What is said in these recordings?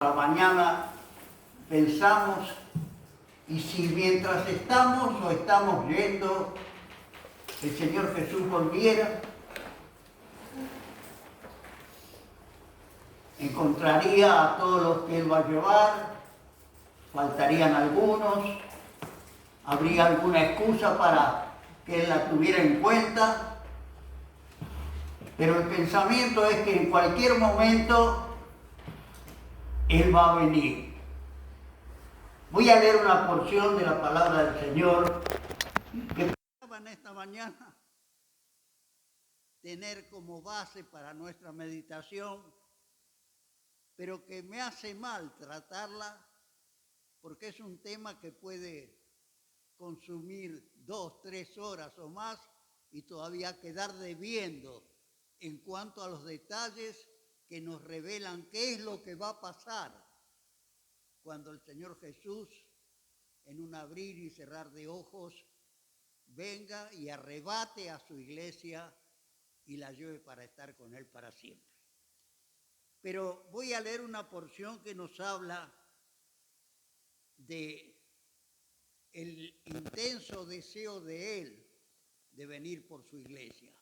A la mañana pensamos, y si mientras estamos o estamos yendo, el Señor Jesús volviera, encontraría a todos los que Él va a llevar, faltarían algunos, habría alguna excusa para que Él la tuviera en cuenta, pero el pensamiento es que en cualquier momento Él va a venir. Voy a leer una porción de la palabra del Señor que pensaba en esta mañana tener como base para nuestra meditación, pero que me hace mal tratarla porque es un tema que puede consumir 2, 3 horas o más y todavía quedar debiendo en cuanto a los detalles que nos revelan qué es lo que va a pasar cuando el Señor Jesús, en un abrir y cerrar de ojos, venga y arrebate a su iglesia y la lleve para estar con Él para siempre. Pero voy a leer una porción que nos habla de el intenso deseo de Él de venir por su iglesia.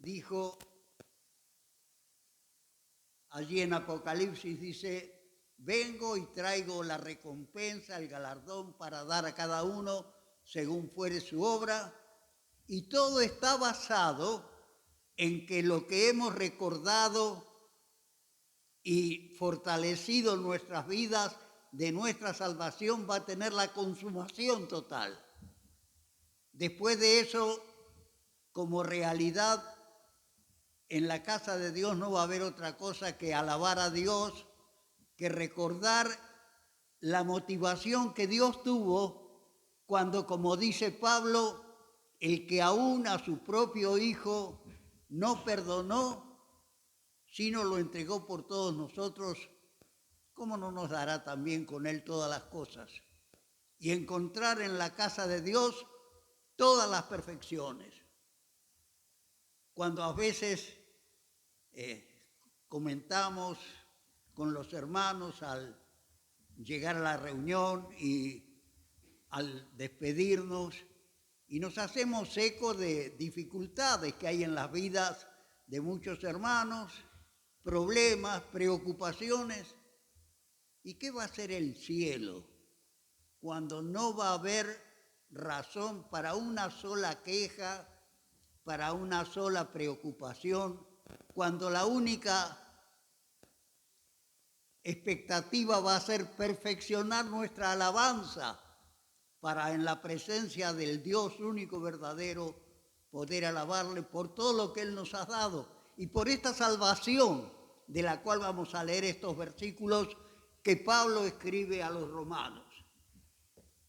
Dijo allí en Apocalipsis, dice: vengo y traigo la recompensa, el galardón para dar a cada uno según fuere su obra, y todo está basado en que lo que hemos recordado y fortalecido en nuestras vidas de nuestra salvación va a tener la consumación total. Después de eso, como realidad, en la casa de Dios no va a haber otra cosa que alabar a Dios, que recordar la motivación que Dios tuvo cuando, como dice Pablo, el que aún a su propio Hijo no perdonó, sino lo entregó por todos nosotros, ¿cómo no nos dará también con Él todas las cosas? Y encontrar en la casa de Dios todas las perfecciones. Cuando a veces comentamos con los hermanos al llegar a la reunión y al despedirnos, y nos hacemos eco de dificultades que hay en las vidas de muchos hermanos, problemas, preocupaciones. ¿Y qué va a ser el cielo cuando no va a haber razón para una sola queja, para una sola preocupación, cuando la única expectativa va a ser perfeccionar nuestra alabanza para en la presencia del Dios único verdadero poder alabarle por todo lo que Él nos ha dado y por esta salvación de la cual vamos a leer estos versículos que Pablo escribe a los romanos?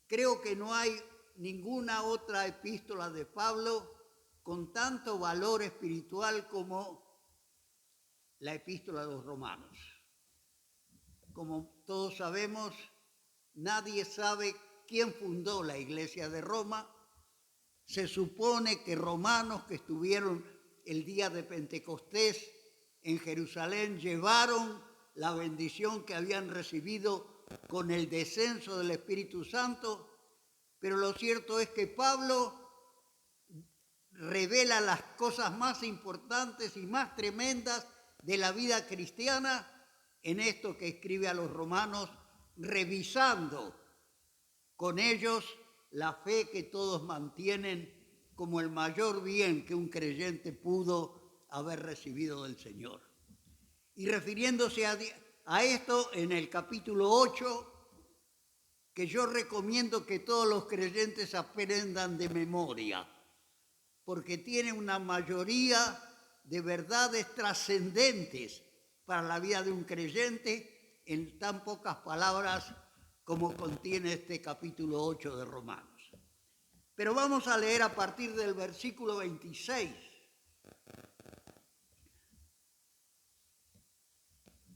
Creo que no hay ninguna otra epístola de Pablo con tanto valor espiritual como la epístola de los romanos. Como todos sabemos, nadie sabe quién fundó la iglesia de Roma. Se supone que romanos que estuvieron el día de Pentecostés en Jerusalén llevaron la bendición que habían recibido con el descenso del Espíritu Santo, pero lo cierto es que Pablo revela las cosas más importantes y más tremendas de la vida cristiana en esto que escribe a los romanos, revisando con ellos la fe que todos mantienen como el mayor bien que un creyente pudo haber recibido del Señor. Y refiriéndose a esto en el capítulo 8, que yo recomiendo que todos los creyentes aprendan de memoria, porque tiene una mayoría de verdades trascendentes para la vida de un creyente en tan pocas palabras como contiene este capítulo 8 de Romanos. Pero vamos a leer a partir del versículo 26.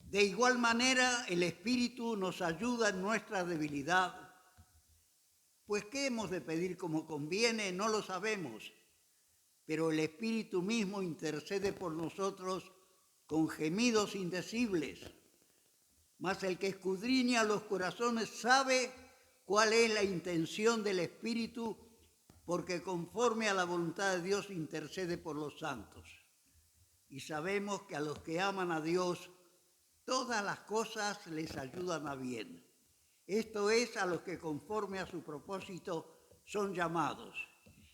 De igual manera, el Espíritu nos ayuda en nuestra debilidad, pues ¿qué hemos de pedir como conviene? No lo sabemos, pero el Espíritu mismo intercede por nosotros con gemidos indecibles. Mas el que escudriña los corazones sabe cuál es la intención del Espíritu, porque conforme a la voluntad de Dios intercede por los santos. Y sabemos que a los que aman a Dios, todas las cosas les ayudan a bien. Esto es, a los que conforme a su propósito son llamados.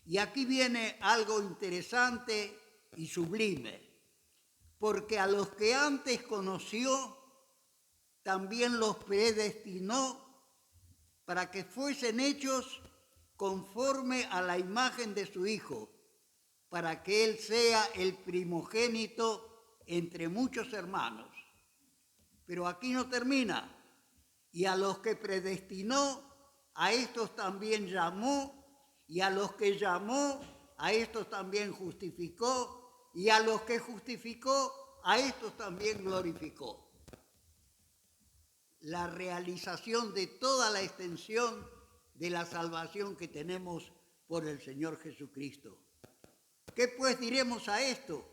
Y aquí viene algo interesante y sublime, porque a los que antes conoció, también los predestinó para que fuesen hechos conforme a la imagen de su Hijo, para que Él sea el primogénito entre muchos hermanos. Pero aquí no termina. Y a los que predestinó, a estos también llamó, y a los que llamó, a estos también justificó, y a los que justificó, a estos también glorificó. La realización de toda la extensión de la salvación que tenemos por el Señor Jesucristo. ¿Qué pues diremos a esto?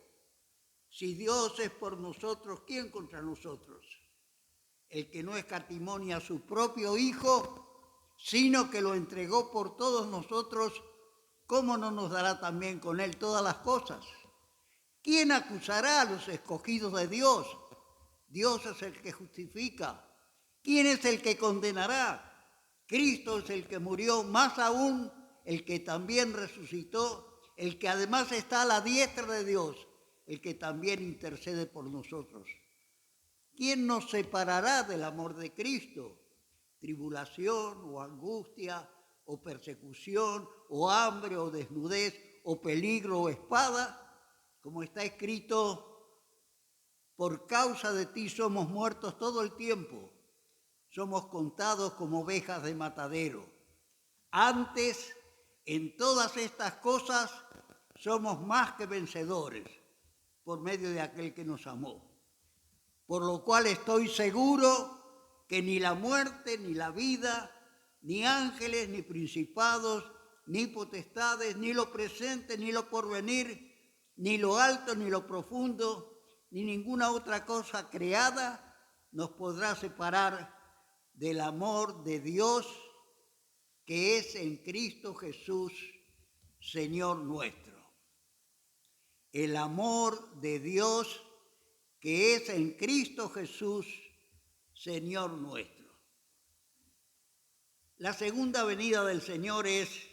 Si Dios es por nosotros, ¿quién contra nosotros? El que no escatimó ni a su propio Hijo, sino que lo entregó por todos nosotros, ¿cómo no nos dará también con Él todas las cosas? ¿Quién acusará a los escogidos de Dios? Dios es el que justifica. ¿Quién es el que condenará? Cristo es el que murió, más aún el que también resucitó, el que además está a la diestra de Dios, el que también intercede por nosotros. ¿Quién nos separará del amor de Cristo? ¿Tribulación o angustia o persecución o hambre o desnudez o peligro o espada? Como está escrito, por causa de ti somos muertos todo el tiempo. Somos contados como ovejas de matadero. Antes, en todas estas cosas, somos más que vencedores por medio de aquel que nos amó. Por lo cual estoy seguro que ni la muerte, ni la vida, ni ángeles, ni principados, ni potestades, ni lo presente, ni lo porvenir, ni lo alto, ni lo profundo, ni ninguna otra cosa creada nos podrá separar del amor de Dios que es en Cristo Jesús, Señor nuestro. El amor de Dios que es en Cristo Jesús, Señor nuestro. La segunda venida del Señor es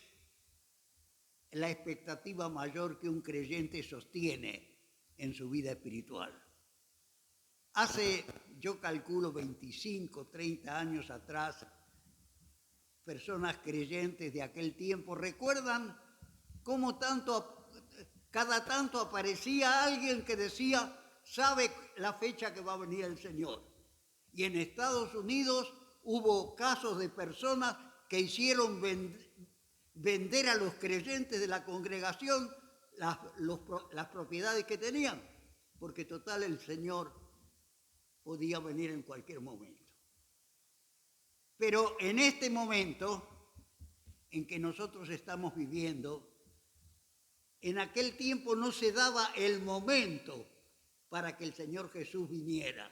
la expectativa mayor que un creyente sostiene en su vida espiritual. Hace, yo calculo, 25, 30 años atrás, personas creyentes de aquel tiempo recuerdan cómo cada tanto aparecía alguien que decía, sabe la fecha que va a venir el Señor. Y en Estados Unidos hubo casos de personas que hicieron vender a los creyentes de la congregación las propiedades que tenían, porque total el Señor podía venir en cualquier momento. Pero en este momento en que nosotros estamos viviendo, en aquel tiempo no se daba el momento para que el Señor Jesús viniera.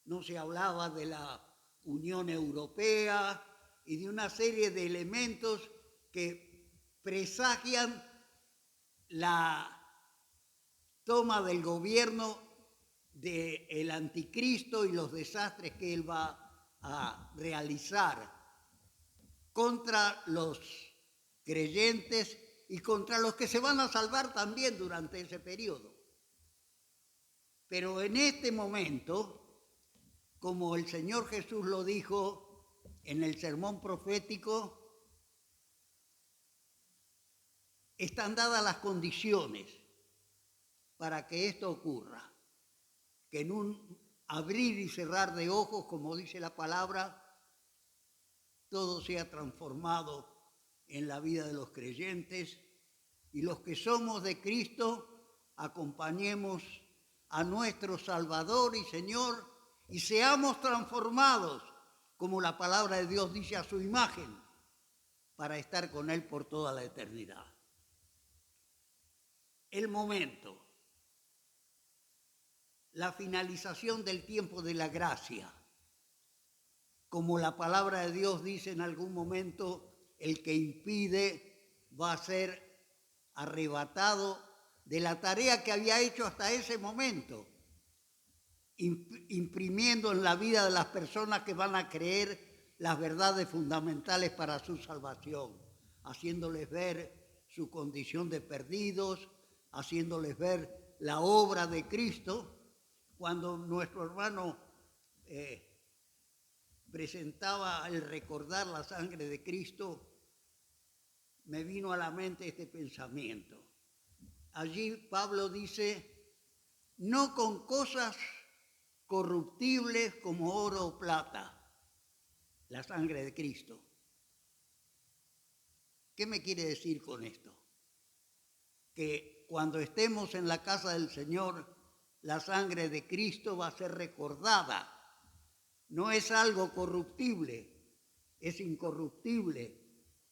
No se hablaba de la Unión Europea y de una serie de elementos que presagian la toma del gobierno del anticristo y los desastres que él va a realizar contra los creyentes y contra los que se van a salvar también durante ese periodo. Pero en este momento, como el Señor Jesús lo dijo en el sermón profético, están dadas las condiciones para que esto ocurra. Que en un abrir y cerrar de ojos, como dice la palabra, todo sea transformado en la vida de los creyentes y los que somos de Cristo acompañemos a nuestro Salvador y Señor y seamos transformados, como la palabra de Dios dice, a su imagen, para estar con Él por toda la eternidad. el momento, la finalización del tiempo de la gracia. Como la palabra de Dios dice en algún momento, el que impide va a ser arrebatado de la tarea que había hecho hasta ese momento, imprimiendo en la vida de las personas que van a creer las verdades fundamentales para su salvación, haciéndoles ver su condición de perdidos, haciéndoles ver la obra de Cristo. Cuando nuestro hermano presentaba el recordar la sangre de Cristo, me vino a la mente este pensamiento. Allí Pablo dice, no con cosas corruptibles como oro o plata, la sangre de Cristo. ¿Qué me quiere decir con esto? Que cuando estemos en la casa del Señor, la sangre de Cristo va a ser recordada. No es algo corruptible, es incorruptible.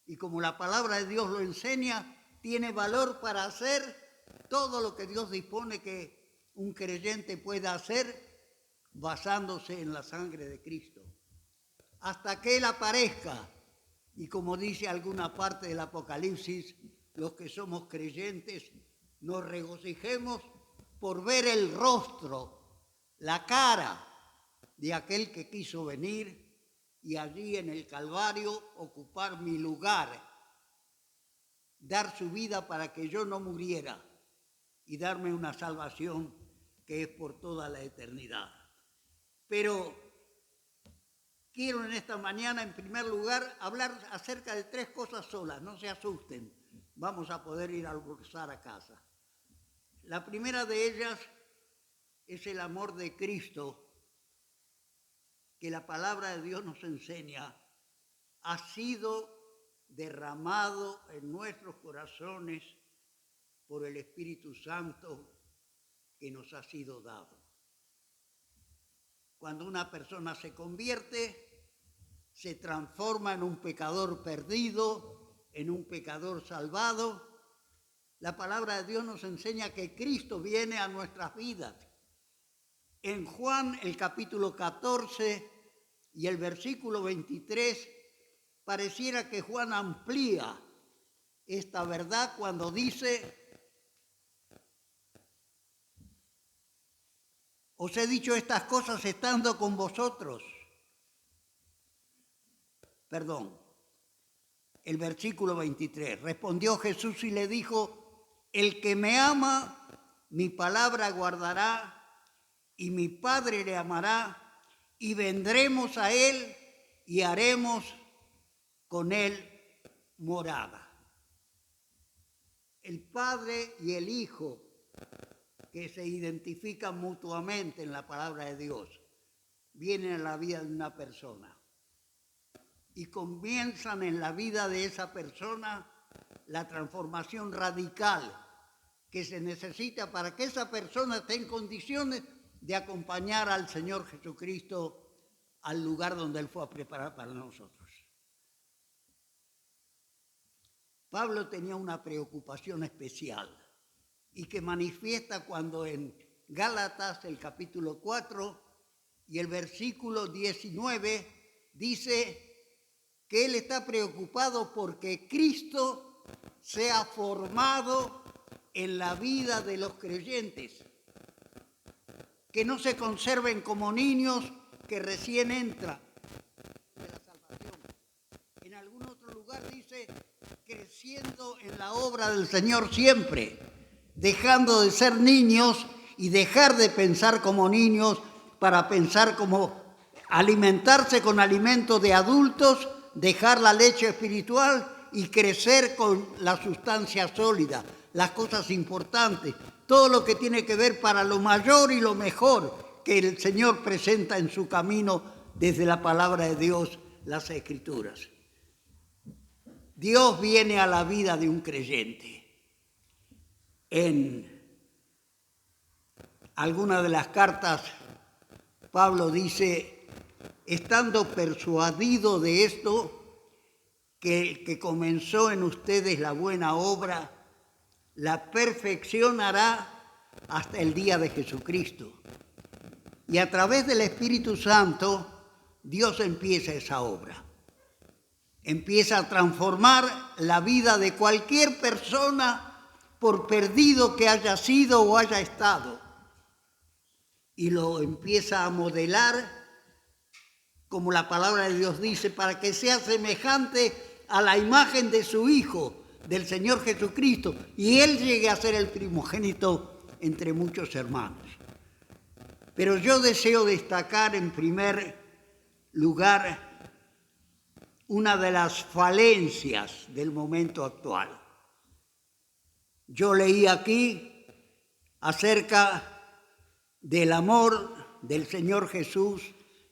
Y como la palabra de Dios lo enseña, tiene valor para hacer todo lo que Dios dispone que un creyente pueda hacer basándose en la sangre de Cristo. Hasta que Él aparezca, y como dice alguna parte del Apocalipsis, los que somos creyentes nos regocijemos por ver el rostro, la cara de aquel que quiso venir y allí en el Calvario ocupar mi lugar, dar su vida para que yo no muriera y darme una salvación que es por toda la eternidad. Pero quiero en esta mañana, en primer lugar, hablar acerca de 3 cosas solas, no se asusten, vamos a poder ir a almorzar a casa. La primera de ellas es el amor de Cristo, que la palabra de Dios nos enseña, ha sido derramado en nuestros corazones por el Espíritu Santo que nos ha sido dado. Cuando una persona se convierte, se transforma en un pecador perdido, en un pecador salvado. La palabra de Dios nos enseña que Cristo viene a nuestras vidas. En Juan, el capítulo 14 y el versículo 23, pareciera que Juan amplía esta verdad cuando dice, os he dicho estas cosas estando con vosotros. El versículo 23. Respondió Jesús y le dijo, el que me ama, mi palabra guardará, y mi Padre le amará, y vendremos a él y haremos con él morada. El Padre y el Hijo, que se identifican mutuamente en la palabra de Dios, vienen a la vida de una persona y comienzan en la vida de esa persona la transformación radical que se necesita para que esa persona esté en condiciones de acompañar al Señor Jesucristo al lugar donde Él fue a preparar para nosotros. Pablo tenía una preocupación especial y que manifiesta cuando en Gálatas, el capítulo 4 y el versículo 19, dice que él está preocupado porque Cristo sea formado en la vida de los creyentes, que no se conserven como niños que recién entran de la salvación. En algún otro lugar dice, creciendo en la obra del Señor siempre, dejando de ser niños y dejar de pensar como niños para pensar como alimentarse con alimentos de adultos, dejar la leche espiritual y crecer con la sustancia sólida, las cosas importantes, todo lo que tiene que ver para lo mayor y lo mejor que el Señor presenta en su camino desde la palabra de Dios, las Escrituras. Dios viene a la vida de un creyente. En alguna de las cartas, Pablo dice, estando persuadido de esto, que el que comenzó en ustedes la buena obra, la perfeccionará hasta el día de Jesucristo. Y a través del Espíritu Santo, Dios empieza esa obra. Empieza a transformar la vida de cualquier persona, por perdido que haya sido o haya estado. Y lo empieza a modelar, como la palabra de Dios dice, para que sea semejante a la imagen de su Hijo, del Señor Jesucristo, y Él llegue a ser el primogénito entre muchos hermanos. Pero yo deseo destacar en primer lugar una de las falencias del momento actual. Yo leí aquí acerca del amor del Señor Jesús,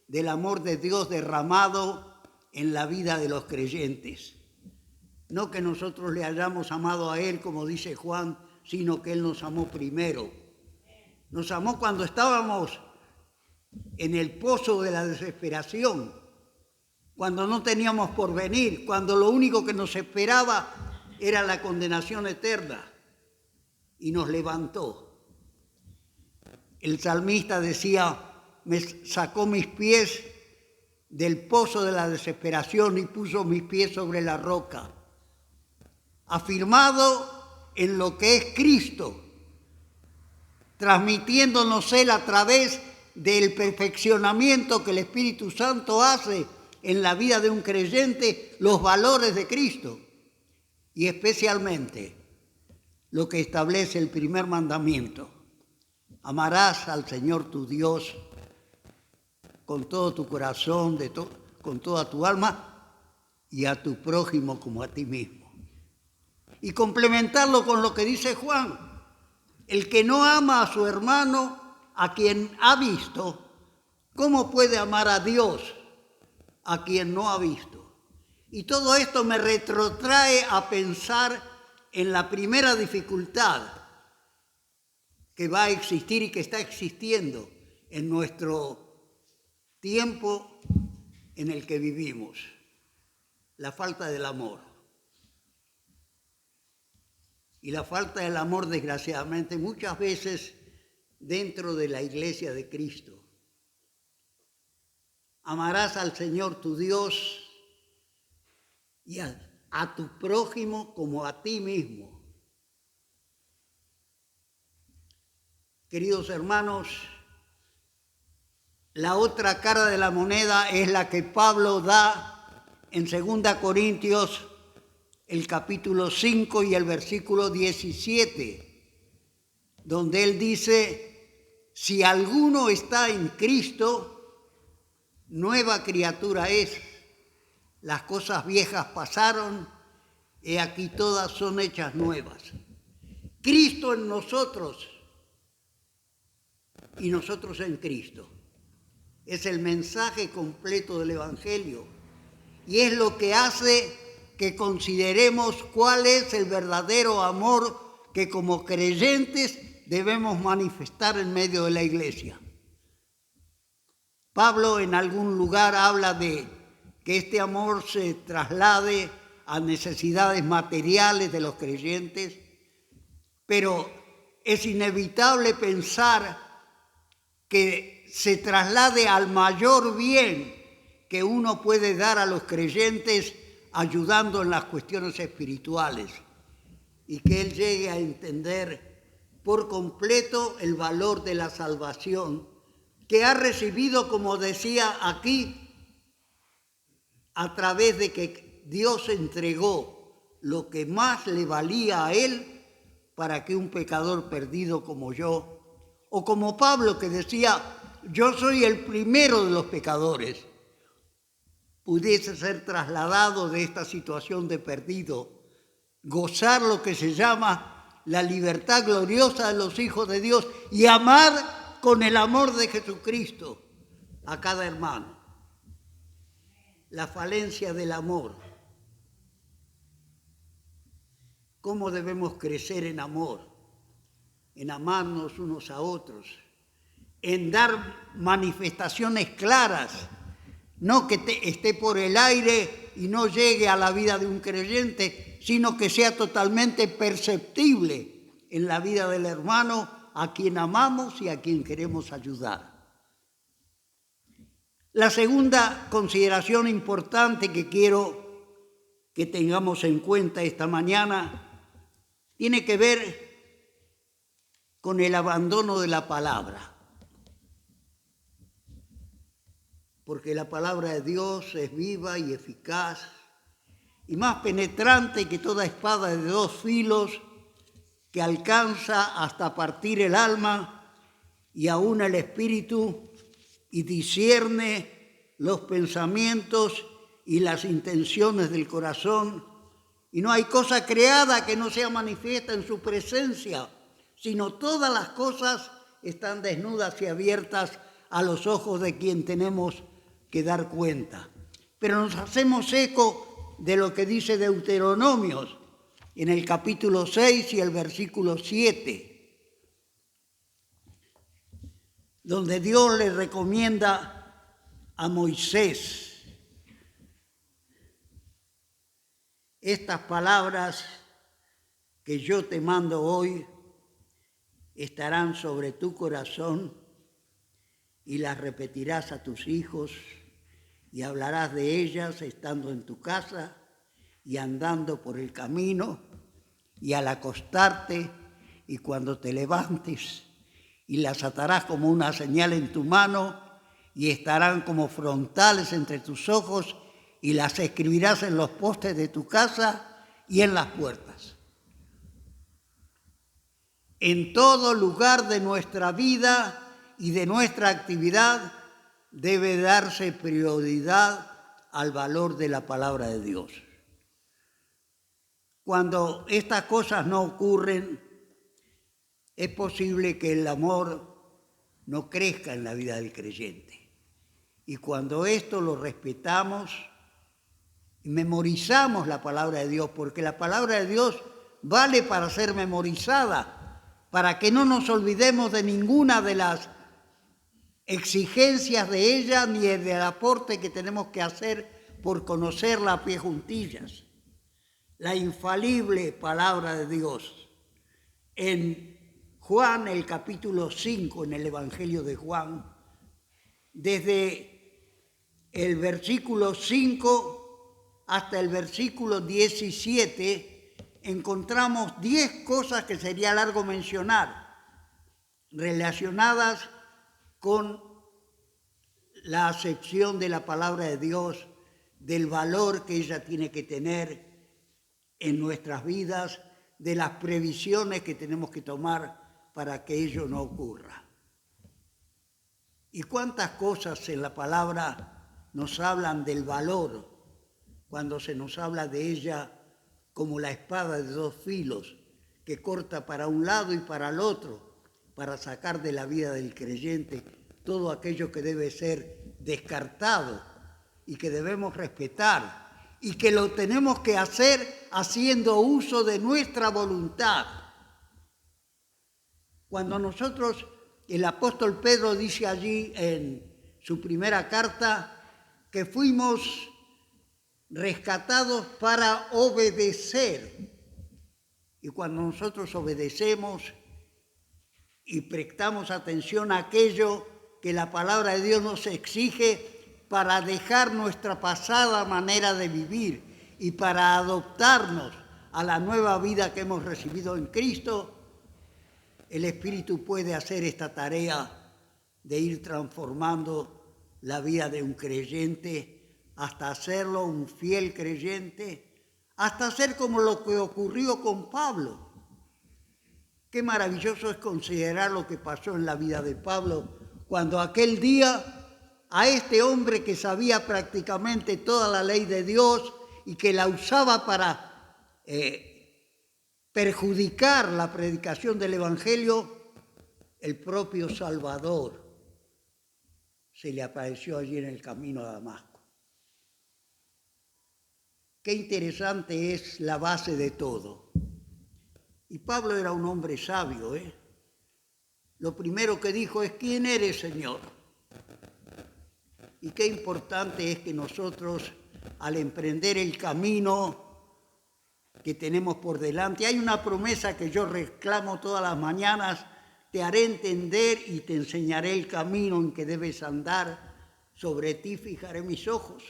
del amor de Dios derramado en la vida de los creyentes. No que nosotros le hayamos amado a Él, como dice Juan, sino que Él nos amó primero. Nos amó cuando estábamos en el pozo de la desesperación, cuando no teníamos porvenir, cuando lo único que nos esperaba era la condenación eterna, y nos levantó. El salmista decía, me sacó mis pies del pozo de la desesperación y puso mis pies sobre la roca. Afirmado en lo que es Cristo, transmitiéndonos Él a través del perfeccionamiento que el Espíritu Santo hace en la vida de un creyente, los valores de Cristo, y especialmente lo que establece el primer mandamiento: amarás al Señor tu Dios con todo tu corazón, con toda tu alma, y a tu prójimo como a ti mismo. Y complementarlo con lo que dice Juan: el que no ama a su hermano, a quien ha visto, ¿cómo puede amar a Dios, a quien no ha visto? Y todo esto me retrotrae a pensar en la primera dificultad que va a existir y que está existiendo en nuestro tiempo en el que vivimos: la falta del amor. Y la falta del amor, desgraciadamente, muchas veces dentro de la iglesia de Cristo. Amarás al Señor tu Dios y a tu prójimo como a ti mismo. Queridos hermanos, la otra cara de la moneda es la que Pablo da en 2 Corintios, el capítulo 5 y el versículo 17, donde él dice: si alguno está en Cristo, nueva criatura es. Las cosas viejas pasaron, he aquí todas son hechas nuevas. Cristo en nosotros y nosotros en Cristo. Es el mensaje completo del Evangelio y es lo que hace que consideremos cuál es el verdadero amor que como creyentes debemos manifestar en medio de la iglesia. Pablo en algún lugar habla de que este amor se traslade a necesidades materiales de los creyentes, pero es inevitable pensar que se traslade al mayor bien que uno puede dar a los creyentes ayudando en las cuestiones espirituales, y que él llegue a entender por completo el valor de la salvación que ha recibido, como decía aquí, a través de que Dios entregó lo que más le valía a él para que un pecador perdido como yo, o como Pablo que decía, yo soy el primero de los pecadores, pudiese ser trasladado de esta situación de perdido, gozar lo que se llama la libertad gloriosa de los hijos de Dios y amar con el amor de Jesucristo a cada hermano. La falencia del amor. ¿Cómo debemos crecer en amor? En amarnos unos a otros, en dar manifestaciones claras, no que esté por el aire y no llegue a la vida de un creyente, sino que sea totalmente perceptible en la vida del hermano a quien amamos y a quien queremos ayudar. La segunda consideración importante que quiero que tengamos en cuenta esta mañana tiene que ver con el abandono de la palabra. Porque la palabra de Dios es viva y eficaz y más penetrante que toda espada de dos filos, que alcanza hasta partir el alma y aún el espíritu y discierne los pensamientos y las intenciones del corazón. Y no hay cosa creada que no sea manifiesta en su presencia, sino todas las cosas están desnudas y abiertas a los ojos de quien tenemos que dar cuenta. Pero nos hacemos eco de lo que dice Deuteronomios en el capítulo 6 y el versículo 7, donde Dios le recomienda a Moisés estas palabras que yo te mando hoy estarán sobre tu corazón y las repetirás a tus hijos y hablarás de ellas estando en tu casa y andando por el camino y al acostarte y cuando te levantes, y las atarás como una señal en tu mano y estarán como frontales entre tus ojos y las escribirás en los postes de tu casa y en las puertas. En todo lugar de nuestra vida y de nuestra actividad debe darse prioridad al valor de la palabra de Dios. Cuando estas cosas no ocurren, es posible que el amor no crezca en la vida del creyente. Y cuando esto lo respetamos y memorizamos la palabra de Dios, porque la palabra de Dios vale para ser memorizada, para que no nos olvidemos de ninguna de las exigencias de ella ni del aporte que tenemos que hacer por conocerla a pie juntillas. La infalible palabra de Dios. En Juan, el capítulo 5, en el Evangelio de Juan, desde el versículo 5 hasta el versículo 17, encontramos 10 cosas que sería largo mencionar, relacionadas con la acepción de la palabra de Dios, del valor que ella tiene que tener en nuestras vidas, de las previsiones que tenemos que tomar para que ello no ocurra. Y cuántas cosas en la palabra nos hablan del valor, cuando se nos habla de ella como la espada de dos filos, que corta para un lado y para el otro, para sacar de la vida del creyente todo aquello que debe ser descartado y que debemos respetar, y que lo tenemos que hacer haciendo uso de nuestra voluntad. Cuando nosotros, el apóstol Pedro dice allí en su primera carta que fuimos rescatados para obedecer. Y cuando nosotros obedecemos y prestamos atención a aquello que la palabra de Dios nos exige, para dejar nuestra pasada manera de vivir y para adoptarnos a la nueva vida que hemos recibido en Cristo, el Espíritu puede hacer esta tarea de ir transformando la vida de un creyente hasta hacerlo un fiel creyente, hasta hacer como lo que ocurrió con Pablo. Qué maravilloso es considerar lo que pasó en la vida de Pablo cuando aquel día a este hombre que sabía prácticamente toda la ley de Dios y que la usaba para perjudicar la predicación del Evangelio, el propio Salvador se le apareció allí en el camino a Damasco. Qué interesante es la base de todo. Y Pablo era un hombre sabio, Lo primero que dijo es: ¿quién eres, Señor? Y qué importante es que nosotros, al emprender el camino que tenemos por delante. Hay una promesa que yo reclamo todas las mañanas: te haré entender y te enseñaré el camino en que debes andar, sobre ti fijaré mis ojos.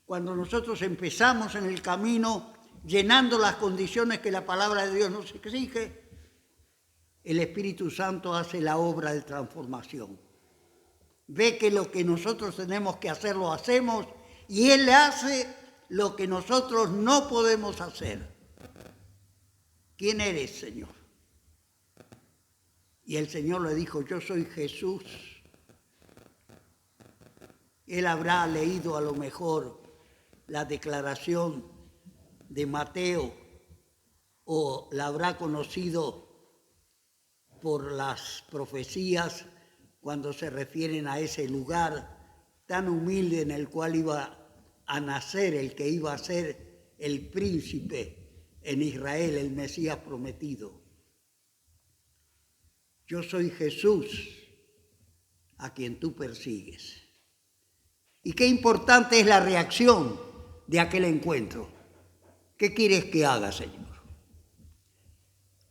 Cuando nosotros empezamos en el camino llenando las condiciones que la palabra de Dios nos exige, el Espíritu Santo hace la obra de transformación. Ve que lo que nosotros tenemos que hacer lo hacemos, y Él hace lo que nosotros no podemos hacer. ¿Quién eres, Señor? Y el Señor le dijo: yo soy Jesús. Él habrá leído a lo mejor la declaración de Mateo, o la habrá conocido por las profecías cuando se refieren a ese lugar tan humilde en el cual iba a nacer el que iba a ser el príncipe en Israel, el Mesías prometido. Yo soy Jesús a quien tú persigues. Y qué importante es la reacción de aquel encuentro. ¿Qué quieres que haga, Señor?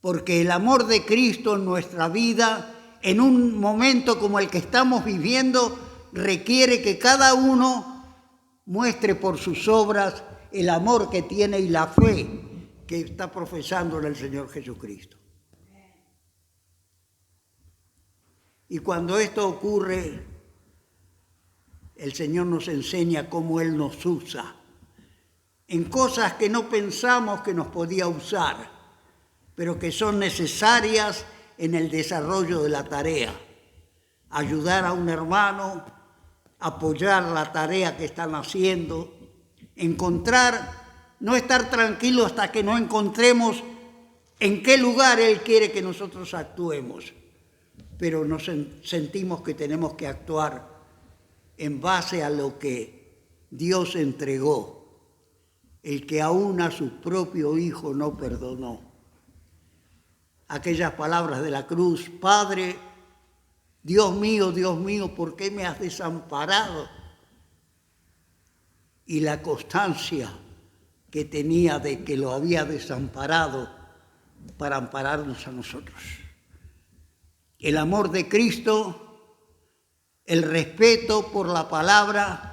Porque el amor de Cristo en nuestra vida, en un momento como el que estamos viviendo, requiere que cada uno muestre por sus obras el amor que tiene y la fe que está profesando en el Señor Jesucristo. Y cuando esto ocurre, el Señor nos enseña cómo Él nos usa en cosas que no pensamos que nos podía usar, pero que son necesarias en el desarrollo de la tarea. Ayudar a un hermano, apoyar la tarea que están haciendo, no estar tranquilo hasta que no encontremos en qué lugar Él quiere que nosotros actuemos, pero nos sentimos que tenemos que actuar en base a lo que Dios entregó, el que aún a su propio Hijo no perdonó. Aquellas palabras de la cruz: Padre, Dios mío, ¿por qué me has desamparado? Y la constancia que tenía de que lo había desamparado para ampararnos a nosotros. El amor de Cristo, el respeto por la palabra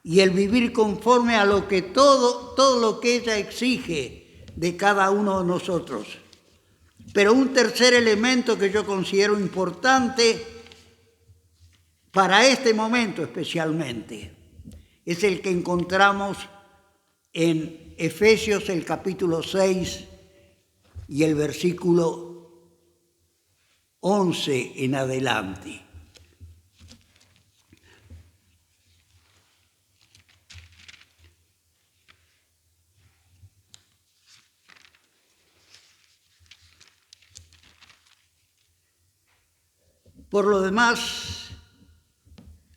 y el vivir conforme a lo que todo lo que ella exige de cada uno de nosotros. Pero un tercer elemento que yo considero importante para este momento especialmente es el que encontramos en Efesios, el capítulo 6 y el versículo 11 en adelante. Por lo demás,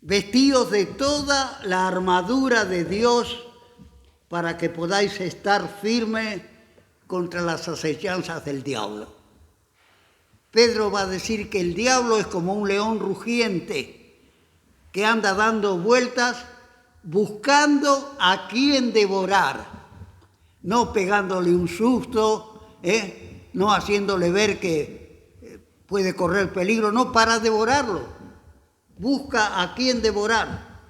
vestíos de toda la armadura de Dios para que podáis estar firmes contra las acechanzas del diablo. Pedro va a decir que el diablo es como un león rugiente que anda dando vueltas buscando a quien devorar, no pegándole un susto, no haciéndole ver que puede correr peligro, no, para devorarlo. Busca a quien devorar.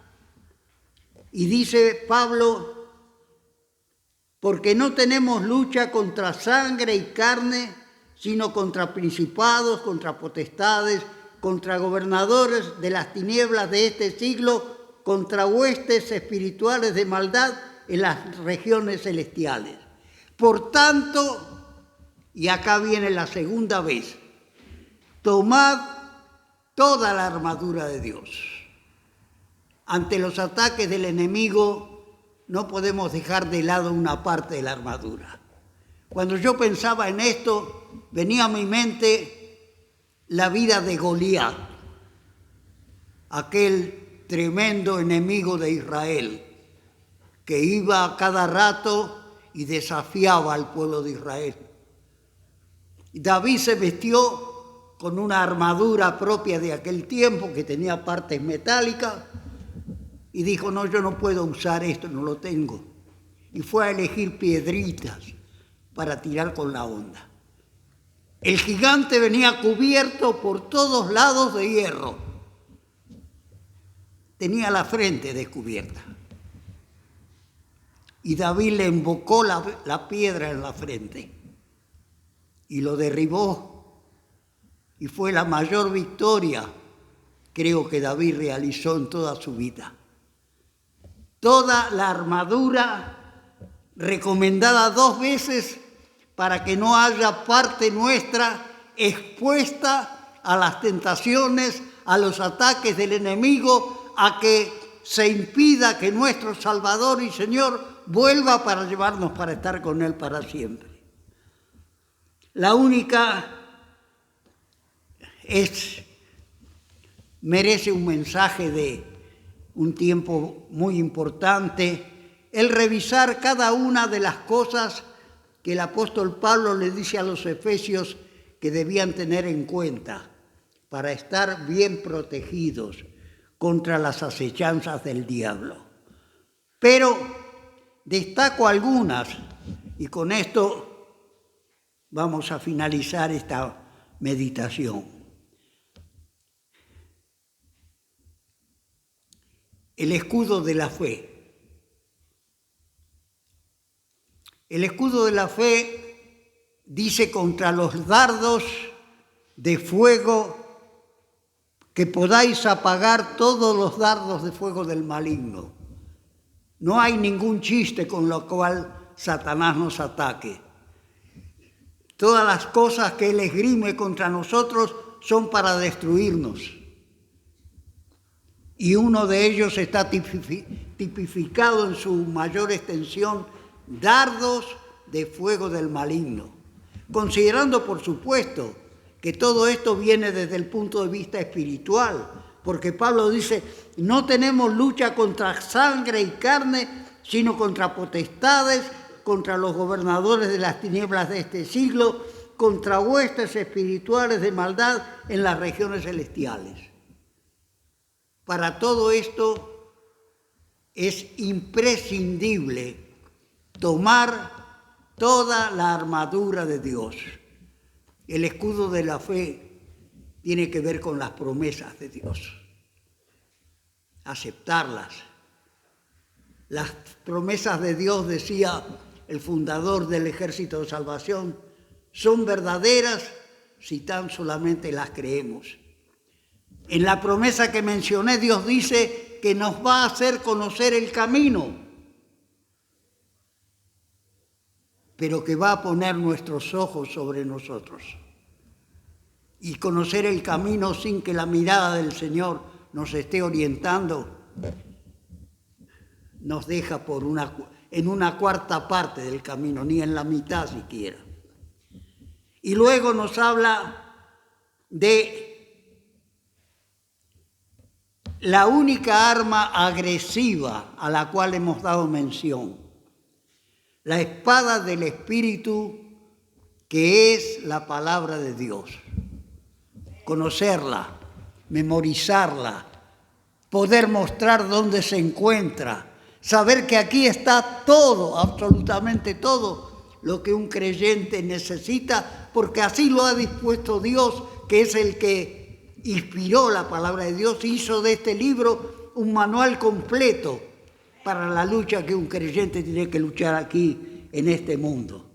Y dice Pablo: porque no tenemos lucha contra sangre y carne, sino contra principados, contra potestades, contra gobernadores de las tinieblas de este siglo, contra huestes espirituales de maldad en las regiones celestiales. Por tanto, y acá viene la segunda vez, tomad toda la armadura de Dios. Ante los ataques del enemigo no podemos dejar de lado una parte de la armadura. Cuando yo pensaba en esto, venía a mi mente la vida de Goliat, aquel tremendo enemigo de Israel, que iba a cada rato y desafiaba al pueblo de Israel. David se vistió con una armadura propia de aquel tiempo que tenía partes metálicas y dijo: no, yo no puedo usar esto, no lo tengo. y fue a elegir piedritas para tirar con la honda. El gigante venía cubierto por todos lados de hierro. Tenía la frente descubierta. Y David le embocó la piedra en la frente y lo derribó. Y fue la mayor victoria, creo, que David realizó en toda su vida. Toda la armadura recomendada 2 veces para que no haya parte nuestra expuesta a las tentaciones, a los ataques del enemigo, a que se impida que nuestro Salvador y Señor vuelva para llevarnos para estar con Él para siempre. La única merece un mensaje de un tiempo muy importante, el revisar cada una de las cosas que el apóstol Pablo le dice a los efesios que debían tener en cuenta para estar bien protegidos contra las acechanzas del diablo. Pero destaco algunas y con esto vamos a finalizar esta meditación. El escudo de la fe. El escudo de la fe dice contra los dardos de fuego que podáis apagar todos los dardos de fuego del maligno. No hay ningún chiste con lo cual Satanás nos ataque. Todas las cosas que él esgrime contra nosotros son para destruirnos. Y uno de ellos está tipificado en su mayor extensión, dardos de fuego del maligno. Considerando, por supuesto, que todo esto viene desde el punto de vista espiritual, porque Pablo dice, no tenemos lucha contra sangre y carne, sino contra potestades, contra los gobernadores de las tinieblas de este siglo, contra huestes espirituales de maldad en las regiones celestiales. Para todo esto es imprescindible tomar toda la armadura de Dios. El escudo de la fe tiene que ver con las promesas de Dios. Aceptarlas. Las promesas de Dios, decía el fundador del Ejército de Salvación, son verdaderas si tan solamente las creemos. En la promesa que mencioné, Dios dice que nos va a hacer conocer el camino, pero que va a poner nuestros ojos sobre nosotros. Y conocer el camino sin que la mirada del Señor nos esté orientando, nos deja en una cuarta parte del camino, ni en la mitad siquiera. Y luego nos habla de la única arma agresiva a la cual hemos dado mención, la espada del Espíritu, que es la palabra de Dios. Conocerla, memorizarla, poder mostrar dónde se encuentra, saber que aquí está todo, absolutamente todo, lo que un creyente necesita, porque así lo ha dispuesto Dios, que es el que inspiró la palabra de Dios, hizo de este libro un manual completo para la lucha que un creyente tiene que luchar aquí en este mundo.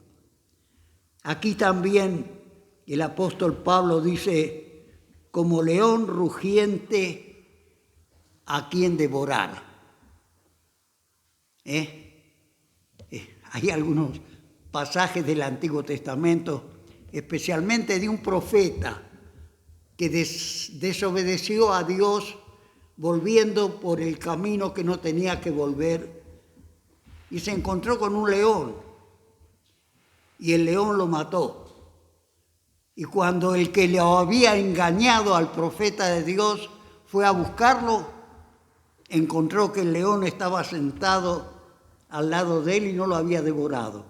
Aquí también el apóstol Pablo dice, como león rugiente, ¿a quién devorar? Hay algunos pasajes del Antiguo Testamento, especialmente de un profeta que desobedeció a Dios volviendo por el camino que no tenía que volver y se encontró con un león y el león lo mató. Y cuando el que le había engañado al profeta de Dios fue a buscarlo, encontró que el león estaba sentado al lado de él y no lo había devorado.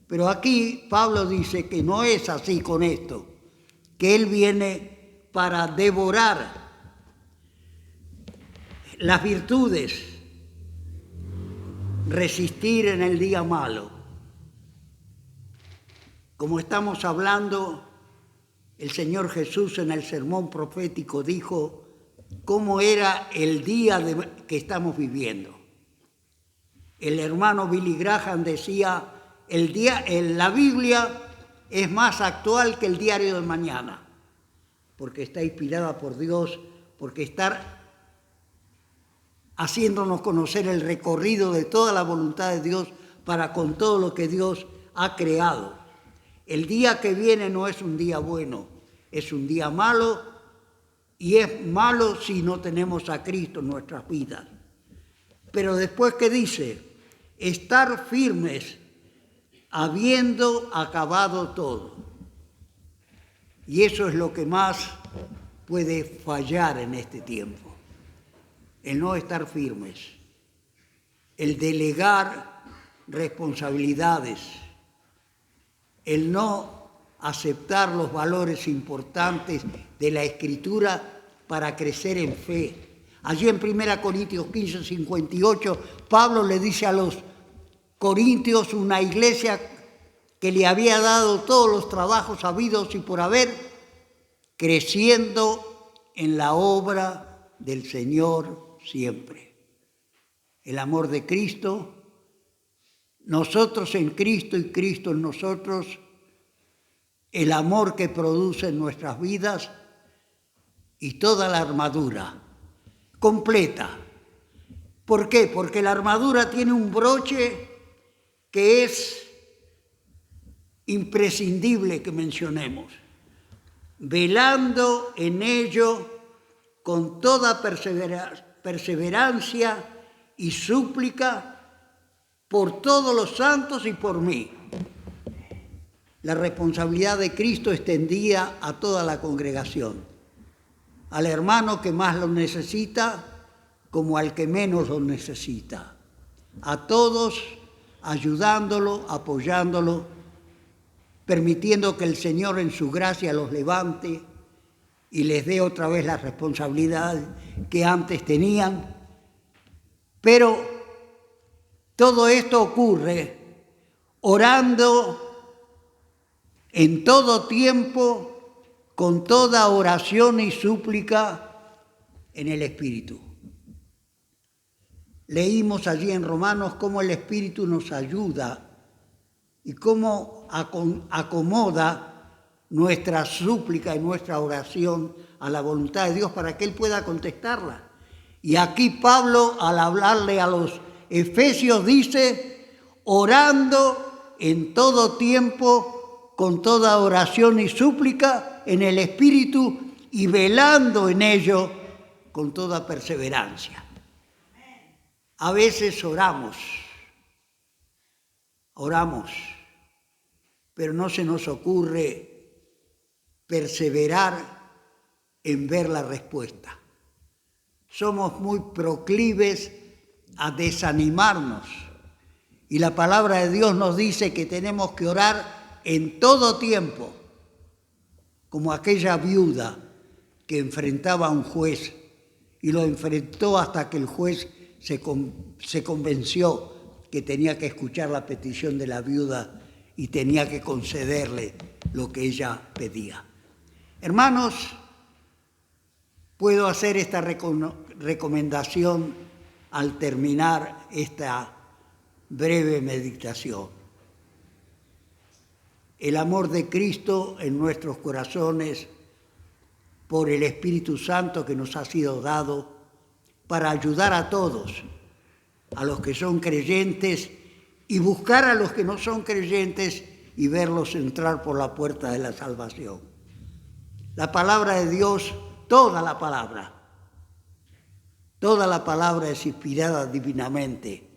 Pero aquí Pablo dice que no es así con esto, que él viene para devorar las virtudes, resistir en el día malo. Como estamos hablando, el Señor Jesús en el sermón profético dijo cómo era el día que estamos viviendo. El hermano Billy Graham decía, la Biblia es más actual que el diario de mañana, porque está inspirada por Dios, porque está haciéndonos conocer el recorrido de toda la voluntad de Dios para con todo lo que Dios ha creado. El día que viene no es un día bueno, es un día malo, y es malo si no tenemos a Cristo en nuestras vidas. Pero después que dice, estar firmes habiendo acabado todo. Y eso es lo que más puede fallar en este tiempo. El no estar firmes, el delegar responsabilidades, el no aceptar los valores importantes de la Escritura para crecer en fe. Allí en 1 Corintios 15, 58, Pablo le dice a los corintios, una iglesia que le había dado todos los trabajos habidos y por haber, creciendo en la obra del Señor siempre. El amor de Cristo, nosotros en Cristo y Cristo en nosotros, el amor que produce en nuestras vidas y toda la armadura completa. ¿Por qué? Porque la armadura tiene un broche que es imprescindible que mencionemos. Velando en ello con toda perseverancia y súplica por todos los santos y por mí. La responsabilidad de Cristo extendía a toda la congregación, al hermano que más lo necesita como al que menos lo necesita, a todos ayudándolo, apoyándolo, permitiendo que el Señor en su gracia los levante y les dé otra vez la responsabilidad que antes tenían. Pero todo esto ocurre orando en todo tiempo, con toda oración y súplica en el Espíritu. Leímos allí en Romanos cómo el Espíritu nos ayuda y cómo acomoda nuestra súplica y nuestra oración a la voluntad de Dios para que Él pueda contestarla. Y aquí Pablo, al hablarle a los Efesios, dice, orando en todo tiempo, con toda oración y súplica en el Espíritu y velando en ello con toda perseverancia. A veces oramos, pero no se nos ocurre perseverar en ver la respuesta. Somos muy proclives a desanimarnos y la palabra de Dios nos dice que tenemos que orar en todo tiempo, como aquella viuda que enfrentaba a un juez y lo enfrentó hasta que el juez se convenció que tenía que escuchar la petición de la viuda y tenía que concederle lo que ella pedía. Hermanos, puedo hacer esta recomendación al terminar esta breve meditación. El amor de Cristo en nuestros corazones por el Espíritu Santo que nos ha sido dado para ayudar a todos, a los que son creyentes y buscar a los que no son creyentes y verlos entrar por la puerta de la salvación. La palabra de Dios, toda la palabra es inspirada divinamente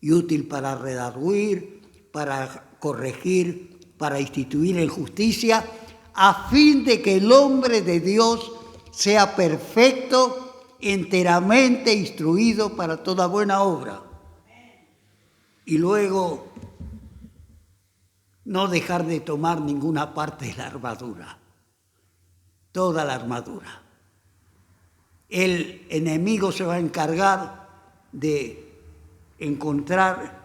y útil para redarguir, para corregir, para instituir en justicia, a fin de que el hombre de Dios sea perfecto, enteramente instruido para toda buena obra. Y luego, no dejar de tomar ninguna parte de la armadura, toda la armadura. El enemigo se va a encargar de encontrar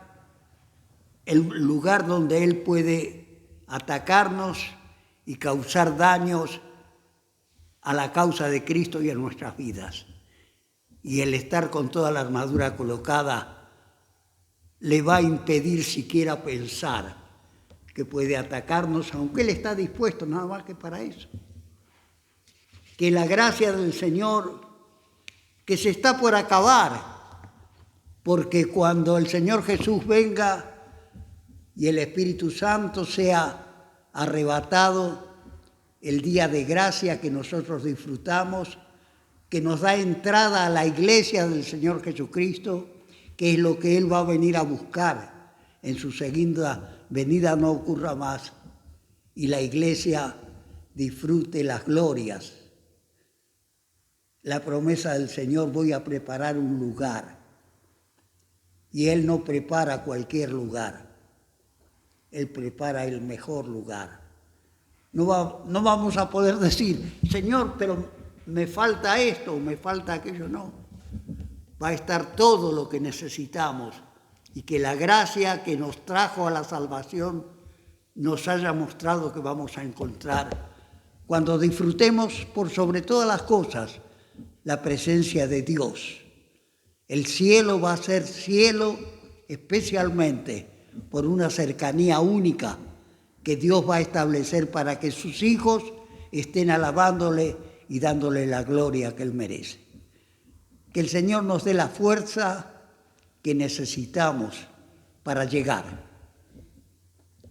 el lugar donde Él puede atacarnos y causar daños a la causa de Cristo y a nuestras vidas. Y el estar con toda la armadura colocada le va a impedir siquiera pensar que puede atacarnos, aunque Él está dispuesto nada más que para eso. Que la gracia del Señor, que se está por acabar, porque cuando el Señor Jesús venga y el Espíritu Santo sea arrebatado, el día de gracia que nosotros disfrutamos, que nos da entrada a la iglesia del Señor Jesucristo, que es lo que Él va a venir a buscar en su segunda venida, no ocurra más, y la iglesia disfrute las glorias. La promesa del Señor: voy a preparar un lugar. Y Él no prepara cualquier lugar, Él prepara el mejor lugar. No vamos a poder decir: Señor, pero me falta esto o me falta aquello. No, va a estar todo lo que necesitamos, y que la gracia que nos trajo a la salvación nos haya mostrado que vamos a encontrar cuando disfrutemos por sobre todas las cosas la presencia de Dios. El cielo va a ser cielo especialmente por una cercanía única que Dios va a establecer para que sus hijos estén alabándole y dándole la gloria que Él merece. Que el Señor nos dé la fuerza que necesitamos para llegar,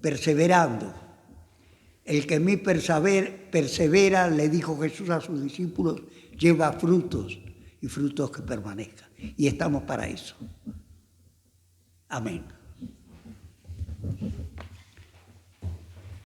perseverando. El que en mí persevera, le dijo Jesús a sus discípulos, lleva frutos y frutos que permanezcan. Y estamos para eso. Amén.